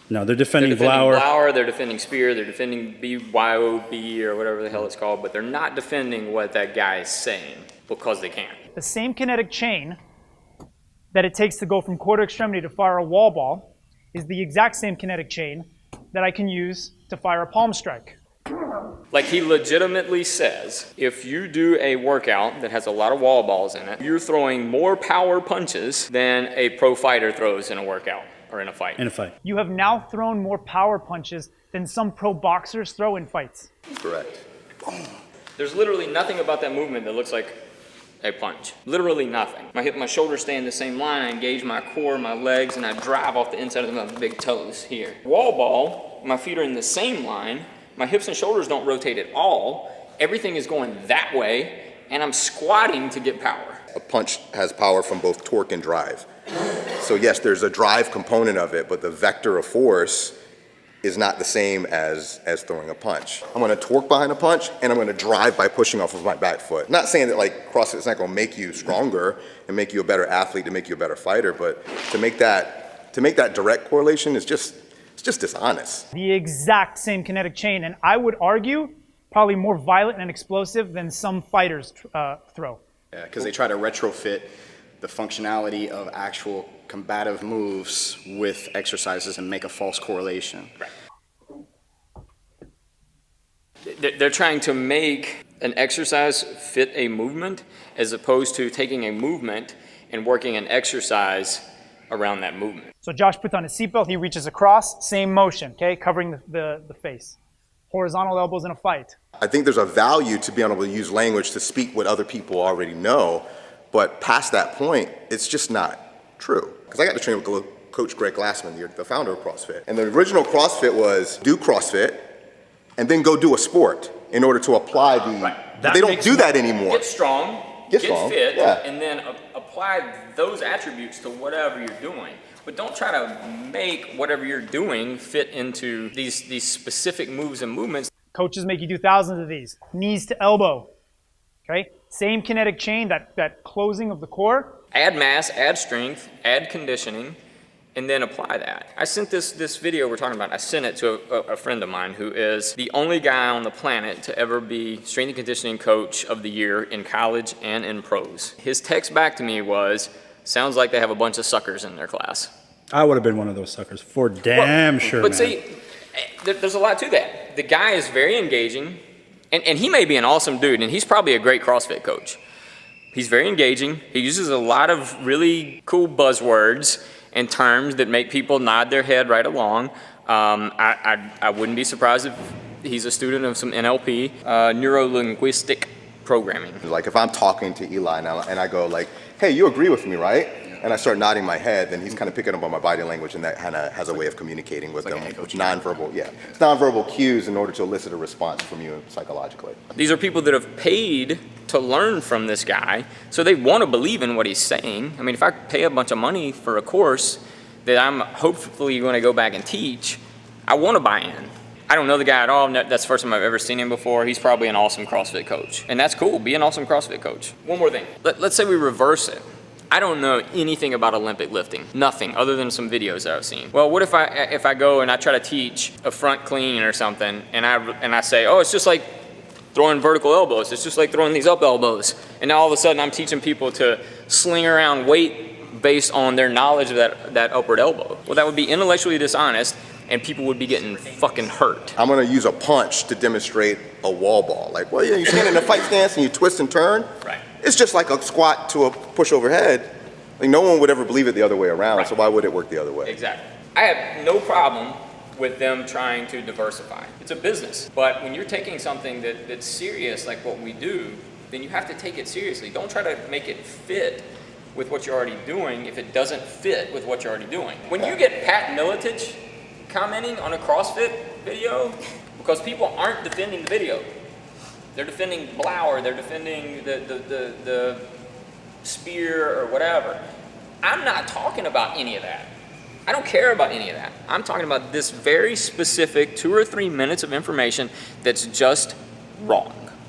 No, they're defending Blower. They're defending spear, they're defending BYOB or whatever the hell it's called, but they're not defending what that guy is saying because they can. The same kinetic chain that it takes to go from quarter extremity to fire a wall ball is the exact same kinetic chain that I can use to fire a palm strike. Like he legitimately says, if you do a workout that has a lot of wall balls in it, you're throwing more power punches than a pro fighter throws in a workout or in a fight. You have now thrown more power punches than some pro boxers throw in fights. Correct. There's literally nothing about that movement that looks like a punch. Literally nothing. My shoulders stay in the same line, I engage my core, my legs, and I drive off the inside of my big toes here. Wall ball, my feet are in the same line, my hips and shoulders don't rotate at all, everything is going that way, and I'm squatting to get power. A punch has power from both torque and drive. So yes, there's a drive component of it, but the vector of force is not the same as throwing a punch. I'm gonna torque behind a punch, and I'm gonna drive by pushing off of my back foot. Not saying that like CrossFit's not gonna make you stronger and make you a better athlete, to make you a better fighter, but to make that direct correlation is just, it's just dishonest. The exact same kinetic chain, and I would argue probably more violent and explosive than some fighters throw. Yeah, because they try to retrofit the functionality of actual combative moves with exercises and make a false correlation. Right. They're trying to make an exercise fit a movement as opposed to taking a movement and working an exercise around that movement. So Josh puts on his seatbelt, he reaches across, same motion, okay, covering the face. Horizontal elbows in a fight. I think there's a value to being able to use language to speak what other people already know, but past that point, it's just not true. Because I got to train with Coach Greg Glassman, the founder of CrossFit. And the original CrossFit was do CrossFit and then go do a sport in order to apply the, right. They don't do that anymore. Get strong, get fit, yeah. And then apply those attributes to whatever you're doing. But don't try to make whatever you're doing fit into these specific moves and movements. Coaches make you do thousands of these. Knees to elbow, okay? Same kinetic chain, that closing of the core. Add mass, add strength, add conditioning, and then apply that. I sent this video we're talking about, I sent it to a friend of mine who is the only guy on the planet to ever be strength and conditioning coach of the year in college and in pros. His text back to me was, sounds like they have a bunch of suckers in their class. I would have been one of those suckers for damn sure, But man. see, there's a lot to that. The guy is very engaging, and he may be an awesome dude, and he's probably a great CrossFit coach. He's very engaging. He uses a lot of really cool buzzwords and terms that make people nod their head right along. I wouldn't be surprised if he's a student of some NLP, neuro-linguistic programming. Like if I'm talking to Eli and I go like, hey, you agree with me, right? And I start nodding my head, then he's kind of picking up on my body language, and that kind of has a way of communicating with them, with nonverbal, it's nonverbal cues in order to elicit a response from you psychologically. These are people that have paid to learn from this guy, so they want to believe in what he's saying. I mean, if I pay a bunch of money for a course that I'm hopefully going to go back and teach, I want to buy in. I don't know the guy at all. That's the first time I've ever seen him before. He's probably an awesome CrossFit coach, and that's cool. Be an awesome CrossFit coach. One more thing. Let's say we reverse it. I don't know anything about Olympic lifting, nothing other than some videos that I've seen. Well, what if I go and I try to teach a front clean or something, and I say, oh, it's just like throwing vertical elbows, it's just like throwing these up elbows, and now all of a sudden I'm teaching people to sling around weight based on their knowledge of that upward elbow. Well, that would be intellectually dishonest, and people would be getting fucking hurt. I'm gonna use a punch to demonstrate a wall ball. Like, well, yeah, you stand in a fight stance and you twist and turn. Right. It's just like a squat to a push overhead. Like no one would ever believe it the other way around, right. So why would it work the other way? Exactly. I have no problem with them trying to diversify. It's a business. But when you're taking something that's serious like what we do, then you have to take it seriously. Don't try to make it fit with what you're already doing if it doesn't fit with what you're already doing. When you get Pat Miletich commenting on a CrossFit video, because people aren't defending the video. They're defending Blower, they're defending the spear or whatever. I'm not talking about any of that. I don't care about any of that. I'm talking about this very specific 2 or 3 minutes of information that's just wrong.